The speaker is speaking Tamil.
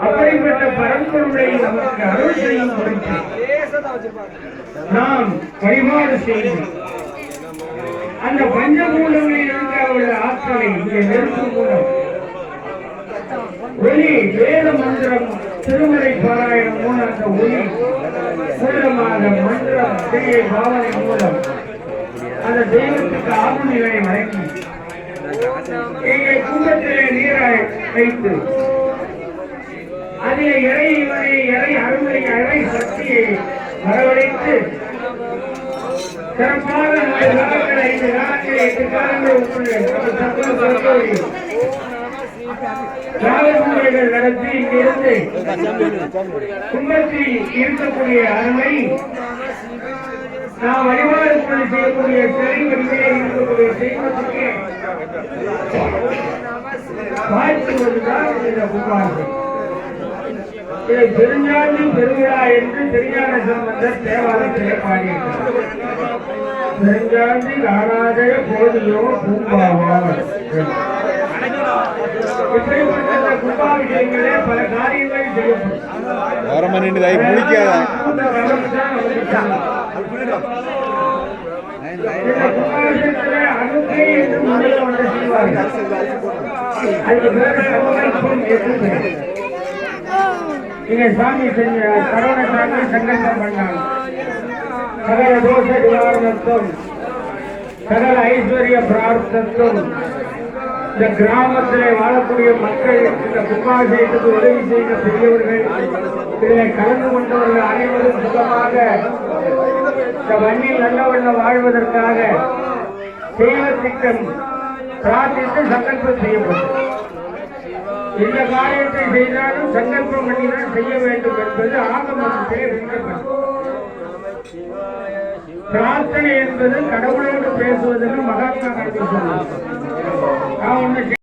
அப்படிப்பட்ட பரம்பொருளை நமக்கு அருள் செய்யும் பொருட்டு நாம் வழிபாடு செய்யும் அந்த பஞ்சமூலங்களில் இருக்க அவருடைய ஆற்றலை இங்கே நெருப்பு மூலம் ஒளி வேத மந்திரம் திருமலை பாராயணம் மூலம் அந்த ஒளி மூலமாக மந்திரம் செய்ய பாவனை மூலம் அந்த தெய்வத்துக்கு ஆகுநிலை வழங்கி இங்கே கும்பத்திலே நீரை வைத்து அதில் இறை அருமை இறை சக்தியை வரவழைத்து சிறப்பாக 4 காலங்கள் 5 காலங்கள் 8 காலங்கள் உட்பட நடத்தி இங்கிருந்து கும்பத்தில் இருக்கக்கூடிய அருமை நாம் வழிபாடு செய்யக்கூடிய சிறை வழியிலே இருக்கக்கூடிய தெய்வத்துக்கு வாழ்த்துவதுதான் இந்த கும்பாசம். இதை பெருஞ்சாதி பெருவிழா என்று திருஞான சம்பந்தர் தேவாலயத்திலே பாடியிருக்கிறார். பெருஞ்சாதி காணாதய போதியோ பூம்பாவா. இப்படிப்பட்ட கும்பாபிஷேகங்களே பல காரியங்கள் செய்யப்படும். கும்பாபிஷேகத்திலே அனுப்பை என்று முதல்ல ஒன்று செய்வார்கள். அதுக்கு பிறகு சமர்ப்பம் என்று இங்க சாமி செஞ்ச கரோன சாமி சங்கல்பம் பண்ணாங்க. சகல தோஷ நிவாரணத்தும் சகல ஐஸ்வர்ய பிரார்த்தத்தும் இந்த கிராமத்திலே வாழக்கூடிய மக்கள் இந்த கும்பாபிஷேகத்துக்கு உதவி செய்த பெரியவர்கள் இதில் கலந்து கொண்டவர்கள் அனைவரும் சுகமாக இந்த மண்ணில் நல்லவண்ண வாழ்வதற்காக தெய்வத்திட்டம் பிரார்த்தித்து சங்கல்பம் செய்யப்பட்டது. எந்த காரியத்தை செய்தாலும் சங்கல்பம் பண்ணிதான் செய்ய வேண்டும் என்பது ஆகமத்திலே விளக்கப்பட்டது. பிரார்த்தனை என்பது கடவுளோடு பேசுவதற்கு மகாத்மா காந்தி சொன்னார்.